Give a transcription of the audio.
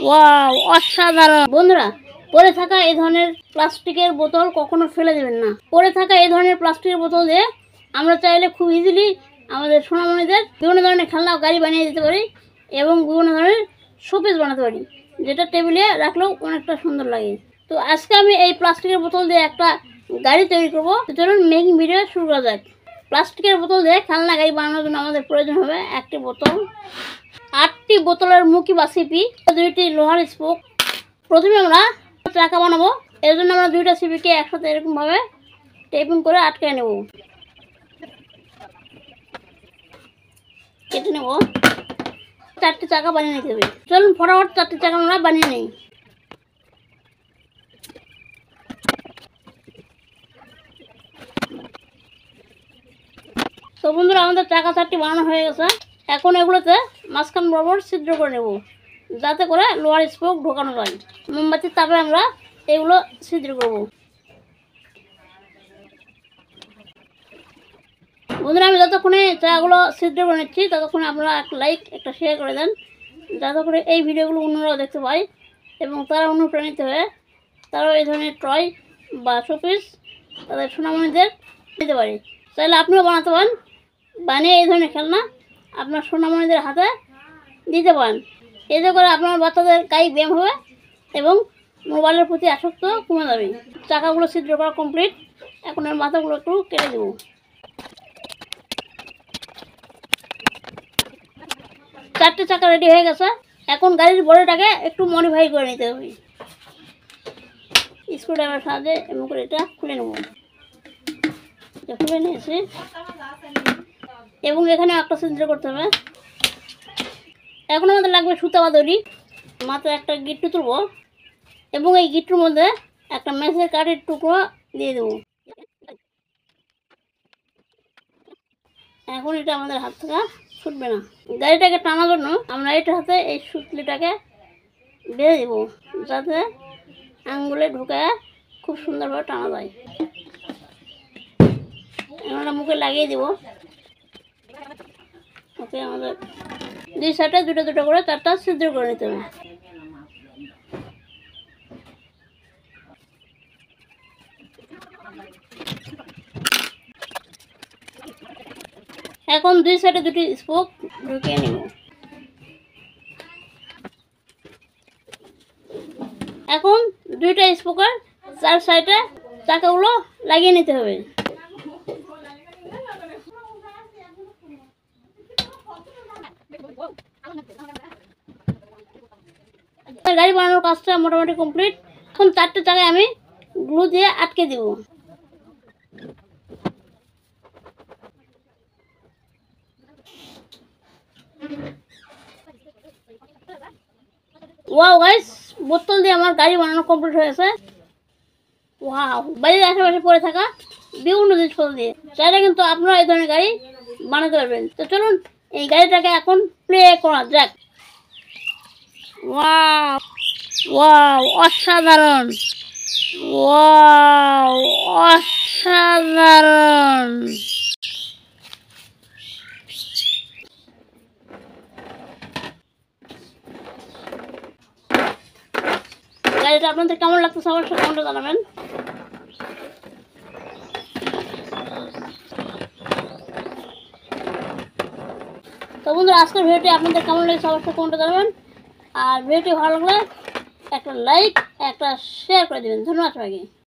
Wow, অসাধারণ। বন্ধুরা, পড়ে থাকা এই ধরনের প্লাস্টিকের বোতল কখনো ফেলে দেবেন না। পড়ে থাকা এই ধরনের প্লাস্টিকের বোতল দিয়ে আমরা চাইলে খুব ইজিলি আমাদের সোনামণিদের বিভিন্ন ধরনের খেলনা গাড়ি বানিয়ে দিতে পারি এবং বিভিন্ন ধরনের শোপিস বানাতে পারি, যেটা টেবিলে রাখলেও অনেকটা সুন্দর লাগে। তো আজকে আমি এই প্লাস্টিকের বোতল দিয়ে একটা গাড়ি তৈরি করবো। চলুন মেকিং ভিডিও শুরু করা যাক। প্লাস্টিকের বোতল দিয়ে খেলনা গাড়ি বানানোর জন্য আমাদের প্রয়োজন হবে একটি বোতল, 8টি বোতলের মুখি বা সিপি, 2টি লোহার স্পোক। প্রথমে আমরা চাকা বানাবো। এর জন্য আমরা 2টা সিপিকে একসাথে এরকমভাবে টেপিং করে আটকে নেব, কেটে নেব। 4টি চাকা বানিয়ে নিতে হবে। চলুন ফটাফট 4টি চাকা আমরা বানিয়ে নিই। তো বন্ধুরা, আমাদের চাকা 4টি বানানো হয়ে গেছে। এখন এগুলোতে মাঝখান বরাবর ছিদ্র করে নেব, যাতে করে লোহার স্পোক ঢোকানো যায়। মোমবাতির তাপে আমরা এগুলো ছিদ্র করব। বন্ধুরা, আমি যতক্ষণে চাকাগুলো ছিদ্র করে নিচ্ছি ততক্ষণে আপনারা একটা লাইক একটা শেয়ার করে দেন, যাতে করে এই ভিডিওগুলো অন্যরাও দেখতে পায় এবং তারা অনুপ্রাণিত হয়ে তারাও এই ধরনের টয় বা শোপিস তাদের সোনামণিদের দিতে পারে। চাইলে আপনিও বানাতে পারেন, বানিয়ে এই ধরনের খেলনা আপনার সোনামণিদের হাতে দিতে পারেন। এতে করে আপনার বাচ্চাদের কায়িক ব্যায়াম হবে এবং মোবাইলের প্রতি আসক্ত কমে যাবে। চাকাগুলো ছিদ্র করা কমপ্লিট। এখন এর মাথাগুলো একটু কেটে দেবো। চারটে চাকা রেডি হয়ে গেছে। এখন গাড়ির বডিটাকে একটু মডিফাই করে নিতে হবে। স্ক্রুড্রাইভারের সাহায্যে এমন করে এটা খুলে নেব। খুলে নিয়েছি এবং এখানে একটা ছিদ্র করতে হবে। এখন আমাদের লাগবে সুতা বা দড়ি। মাথায় একটা গিট্টু তুলব এবং এই গিট্টুর মধ্যে একটা মেসের কাঠের টুকরো দিয়ে দেবো। এখন এটা আমাদের হাত থেকে ছুটবে না। গাড়িটাকে টানার জন্য আমরা এটার হাতে এই সুতলিটাকে বেঁধে দেব, যাতে আঙ্গুলে ঢুকে খুব সুন্দরভাবে টানা যায়। আমরা মুখে লাগিয়ে দেব। ওকে, আমাদের 2 সাইডে 2টা করে 4টা ছিদ্র করে নিতে হবে। এখন 2 সাইডে 2টি স্পোক ঢুকিয়ে নেব। এখন 2টা স্পোকের 4 সাইডে চাকাগুলো লাগিয়ে নিতে হবে। গাড়ি বানানোর কাজটা মোটামুটি কমপ্লিট। এখন 4টে চাকায় আমি গ্লু দিয়ে আটকে দেব। ওয়াও গাইস, বোতল দিয়ে আমার গাড়ি বানানো কমপ্লিট হয়েছে। ওয়াও, বাড়ির আশেপাশে পড়ে থাকা বিভিন্ন জিনিসপত্র দিয়ে চাইলে কিন্তু আপনারা এই ধরনের গাড়ি বানাতে পারবেন। তো চলুন এই গাড়িটাকে এখন প্লে করা যাক। ওয়াও ওয়াও, অসাধারণ। ওয়াও, অসাধারণ। গাড়িটা আপনাদের কেমন লাগতেছে অবশ্যই কমেন্টে জানাবেন। তো বন্ধুরা, আজকের ভিডিওটি আপনাদের কেমন লেগেছে অবশ্যই কমেন্টে জানাবেন। আর ভিডিওটি ভালো লাগলে একটা লাইক একটা শেয়ার করে দেবেন। ধন্যবাদ সবাইকে।